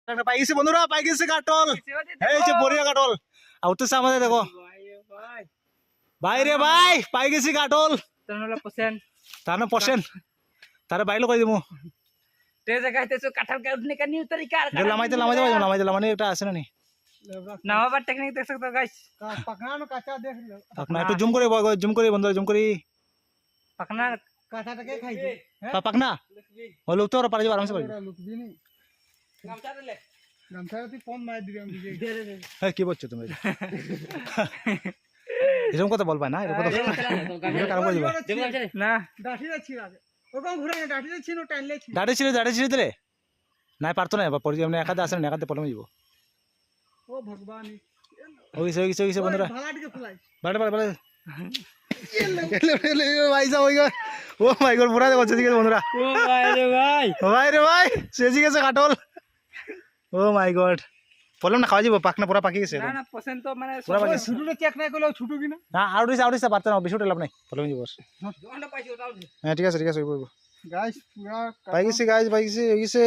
একটা পাই গেছে বন্ধুরা, পাই গেছে কাটল। এই যে বড়িয়া কাটল আউতেছে আমাদের, দেখো ভাই রে ভাই, পাই গেছি কাটল। তার পছেন তারে বাইলো কই দিমু ते जगह ते कटहल का उठने का न्यू तरीका লামাইতে লামাইতে মানে একটা আছে না নি नवा बार टेक्निक देख सकते हो गाइस। पकना न काचा देख लो পাকনা একটু জুম করে বন্ধুরা, জুম করি पकना काचाটাকে খাইবে পাকনা ও লোক তো আর পারে যাবে আরামসে পারে। লুকবি নি गामछा दे ले গামছা তুই কোন মার দিবি আমি বুঝে दे दे হ্যাঁ কি বলছো তুমি এরকম কথা বলবা না, এরকম কথা কারো করে দিবা ना ডাঠি যাচ্ছি আগে ওরকম ঘুরে না ডাঠি যাচ্ছি না টাইলে ছি দাঁড়িয়ে ছিল দিলে নাই পারতো না, পরে এমনি একাতে আসে না, একাতে পড়ে যাব। ও ভগবান ওই বন্ধুরা ভালাটিকে ফলাই বাড়ে ভাই সাহেব ওই ও মাই গড পুরা দেখো সেদিকে বন্ধুরা, ओ भाई रे भाई ভাই সেজি গেছে কাটল। ও মাই গড বললাম না খাওয়া যাবো, পাকনা পুরা পাকি গেছে ना ना पसंद तो मैंने পুরা পাকি গেছে। ছুটুটা চেক নাই করলে ছুটু কিনা না আউট পারতে না, বেশি লাভ নাই, বললাম যাবো। जोंडा पाइছো उताओ হ্যাঁ ঠিক আছে গাইস পুরা পাই গেছি গাইজ, পাই গেছি